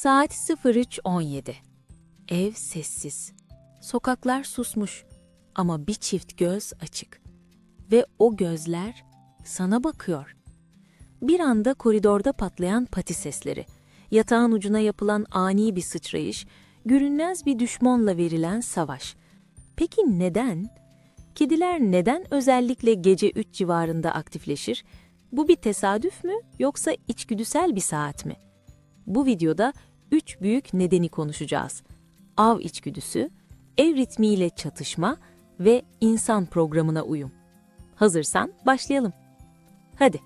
Saat 03:17. Ev sessiz. Sokaklar susmuş ama bir çift göz açık. Ve o gözler sana bakıyor. Bir anda koridorda patlayan pati sesleri, yatağın ucuna yapılan ani bir sıçrayış, görünmez bir düşmanla verilen savaş. Peki neden? Kediler neden özellikle gece 3 civarında aktifleşir? Bu bir tesadüf mü yoksa içgüdüsel bir saat mi? Bu videoda 3 büyük nedeni konuşacağız. Av içgüdüsü, ev ritmiyle çatışma ve insan programına uyum. Hazırsan başlayalım. Hadi.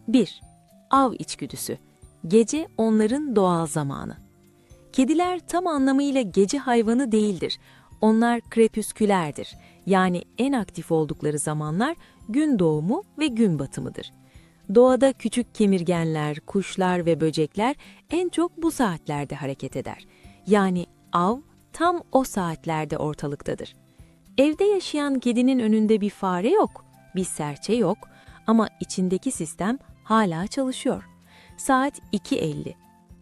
1. Av içgüdüsü. Gece onların doğal zamanı. Kediler tam anlamıyla gece hayvanı değildir. Onlar krepüskülerdir. Yani en aktif oldukları zamanlar gün doğumu ve gün batımıdır. Doğada küçük kemirgenler, kuşlar ve böcekler en çok bu saatlerde hareket eder. Yani av tam o saatlerde ortalıktadır. Evde yaşayan kedinin önünde bir fare yok, bir serçe yok ama içindeki sistem hala çalışıyor. Saat 2:50.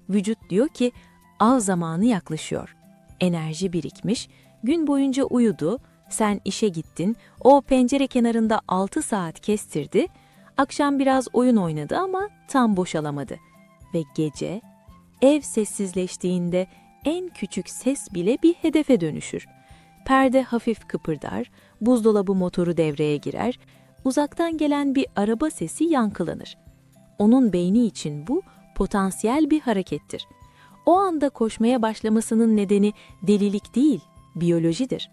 Vücut diyor ki av zamanı yaklaşıyor. Enerji birikmiş, gün boyunca uyudu, sen işe gittin, o pencere kenarında 6 saat kestirdi, akşam biraz oyun oynadı ama tam boşalamadı. Ve gece, ev sessizleştiğinde en küçük ses bile bir hedefe dönüşür. Perde hafif kıpırdar, buzdolabı motoru devreye girer, uzaktan gelen bir araba sesi yankılanır. Onun beyni için bu potansiyel bir harekettir. O anda koşmaya başlamasının nedeni delilik değil, biyolojidir.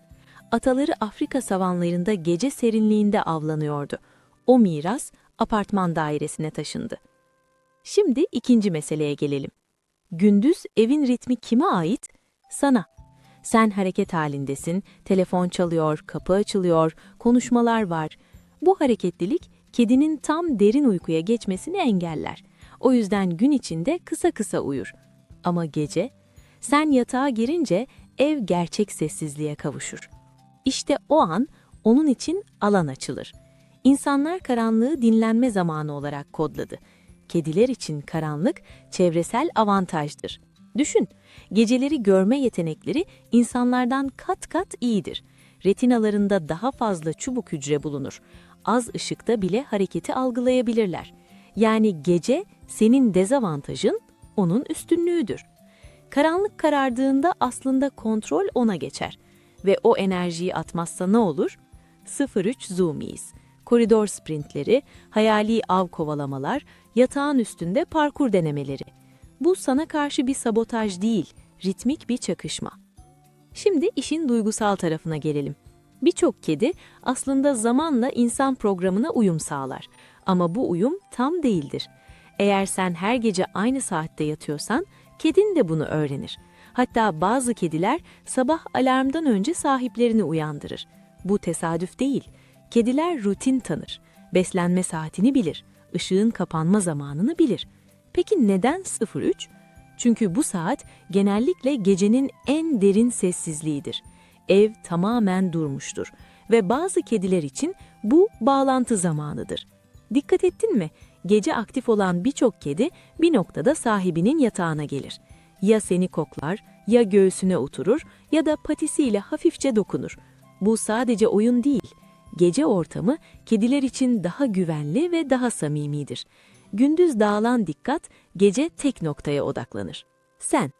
Ataları Afrika savanlarında gece serinliğinde avlanıyordu. O miras apartman dairesine taşındı. Şimdi ikinci meseleye gelelim. Gündüz evin ritmi kime ait? Sana. Sen hareket halindesin, telefon çalıyor, kapı açılıyor, konuşmalar var. Bu hareketlilik kedinin tam derin uykuya geçmesini engeller. O yüzden gün içinde kısa kısa uyur. Ama gece, sen yatağa girince ev gerçek sessizliğe kavuşur. İşte o an onun için alan açılır. İnsanlar karanlığı dinlenme zamanı olarak kodladı. Kediler için karanlık çevresel avantajdır. Düşün, geceleri görme yetenekleri insanlardan kat kat iyidir. Retinalarında daha fazla çubuk hücre bulunur. Az ışıkta bile hareketi algılayabilirler. Yani gece senin dezavantajın, onun üstünlüğüdür. Karanlık karardığında aslında kontrol ona geçer. Ve o enerjiyi atmazsa ne olur? 03 zoomies, koridor sprintleri, hayali av kovalamalar, yatağın üstünde parkur denemeleri. Bu sana karşı bir sabotaj değil, ritmik bir çakışma. Şimdi işin duygusal tarafına gelelim. Birçok kedi aslında zamanla insan programına uyum sağlar. Ama bu uyum tam değildir. Eğer sen her gece aynı saatte yatıyorsan, kedin de bunu öğrenir. Hatta bazı kediler sabah alarmdan önce sahiplerini uyandırır. Bu tesadüf değil. Kediler rutin tanır. Beslenme saatini bilir. Işığın kapanma zamanını bilir. Peki neden 03? Çünkü bu saat genellikle gecenin en derin sessizliğidir. Ev tamamen durmuştur ve bazı kediler için bu bağlantı zamanıdır. Dikkat ettin mi? Gece aktif olan birçok kedi bir noktada sahibinin yatağına gelir. Ya seni koklar, ya göğsüne oturur ya da patisiyle hafifçe dokunur. Bu sadece oyun değil. Gece ortamı kediler için daha güvenli ve daha samimidir. Gündüz dağılan dikkat gece tek noktaya odaklanır. Sen.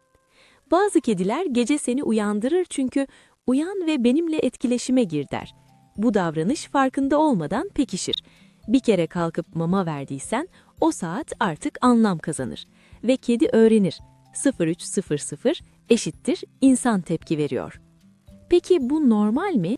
Bazı kediler gece seni uyandırır çünkü uyan ve benimle etkileşime gir der. Bu davranış farkında olmadan pekişir. Bir kere kalkıp mama verdiysen o saat artık anlam kazanır. Ve kedi öğrenir. 03:00 eşittir insan tepki veriyor. Peki bu normal mi?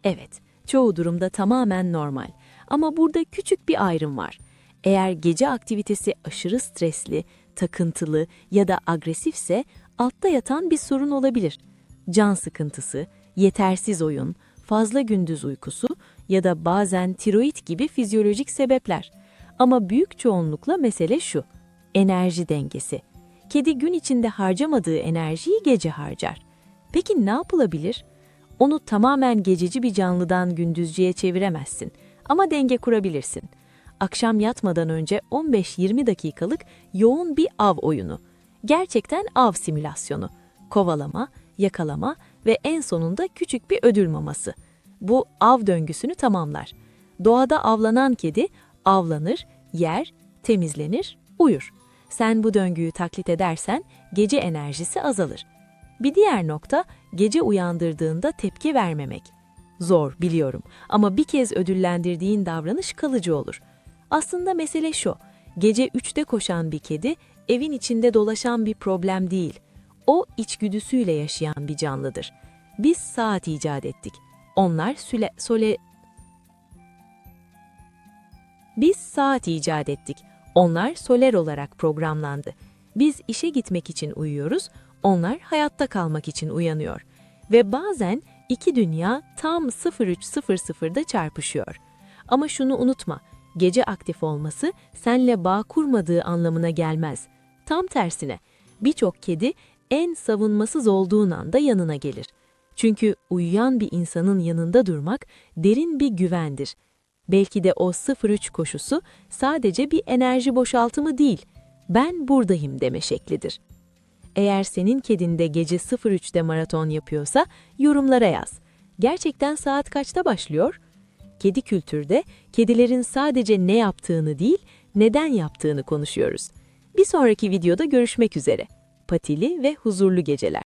Evet, çoğu durumda tamamen normal. Ama burada küçük bir ayrım var. Eğer gece aktivitesi aşırı stresli, takıntılı ya da agresifse altta yatan bir sorun olabilir. Can sıkıntısı, yetersiz oyun, fazla gündüz uykusu ya da bazen tiroid gibi fizyolojik sebepler. Ama büyük çoğunlukla mesele şu: enerji dengesi. Kedi gün içinde harcamadığı enerjiyi gece harcar. Peki ne yapılabilir? Onu tamamen gececi bir canlıdan gündüzcüye çeviremezsin ama denge kurabilirsin. Akşam yatmadan önce 15-20 dakikalık yoğun bir av oyunu, Gerçekten av simülasyonu. Kovalama, yakalama ve en sonunda küçük bir ödül maması. Bu av döngüsünü tamamlar. Doğada avlanan kedi avlanır, yer, temizlenir, uyur. Sen bu döngüyü taklit edersen gece enerjisi azalır. Bir diğer nokta, gece uyandırdığında tepki vermemek. Zor, biliyorum, ama bir kez ödüllendirdiğin davranış kalıcı olur. Aslında mesele şu, gece 3'te koşan bir kedi, evin içinde dolaşan bir problem değil. O içgüdüsüyle yaşayan bir canlıdır. Biz saat icat ettik. Onlar Biz saat icat ettik. Onlar soler olarak programlandı. Biz işe gitmek için uyuyoruz, onlar hayatta kalmak için uyanıyor. Ve bazen iki dünya tam 03:00'da çarpışıyor. Ama şunu unutma, gece aktif olması senle bağ kurmadığı anlamına gelmez. Tam tersine, birçok kedi en savunmasız olduğun anda yanına gelir. Çünkü uyuyan bir insanın yanında durmak derin bir güvendir. Belki de o 03 koşusu sadece bir enerji boşaltımı değil, ben buradayım deme şeklidir. Eğer senin kedin de gece 03'te maraton yapıyorsa yorumlara yaz. Gerçekten saat kaçta başlıyor? Kedi kültürde kedilerin sadece ne yaptığını değil, neden yaptığını konuşuyoruz. Bir sonraki videoda görüşmek üzere. Patili ve huzurlu geceler.